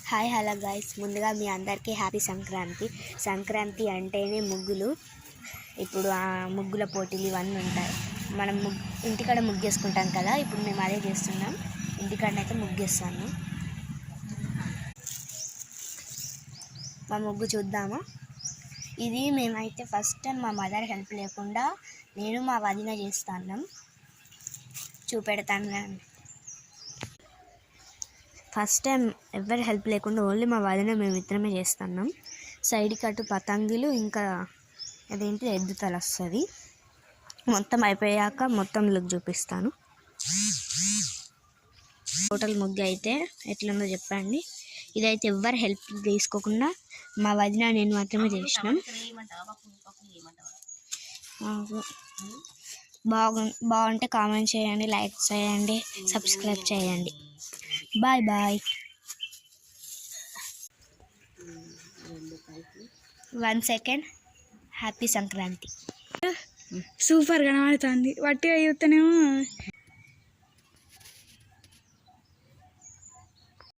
Hi hello guys, ముందుగా మీ అందరికీ happy Sankranti. Sankranti అంటేనే ముగ్గులు. ఇప్పుడు ఆ ముగ్గుల పోటీలు ఇవన్నీ ఉంటాయి. మనం ఇంటికాడ ముగ్గేసుకుంటాం కదా, ఇప్పుడు మేము అదే చేస్తున్నాం. ఇంటికాడనైతే ముగ్గేస్తాను. మా ముగ్గు చూద్దామా. ఇది మేమైతే ఫస్ట్ టైం మా మదర్ హెల్ప్ లేకుండా నేను మా వదిన చేస్తాను. చూపెడతాను. ఫస్ట్ టైం ఎవరు హెల్ప్ లేకుండా ఓన్లీ మా వదిన మేము ఇద్దరమే చేస్తున్నాం. సైడ్ కట్టు పతంగులు, ఇంకా అదేంటి ఎద్దుతల వస్తుంది. మొత్తం అయిపోయాక మొత్తం లుక్ చూపిస్తాను. టోటల్ ముగ్గు అయితే ఎట్లుందో చెప్పండి. ఇదైతే ఎవ్వరు హెల్ప్ తీసుకోకుండా మా వదిన నేను మాత్రమే చేసినాం. బాగుంటే కామెంట్ చేయండి, లైక్ చేయండి, సబ్స్క్రైబ్ చేయండి. Bye bye. 1 second. Happy Sankranti. Super కనబడుతుంది. వట్టిగా చూస్తేనేమో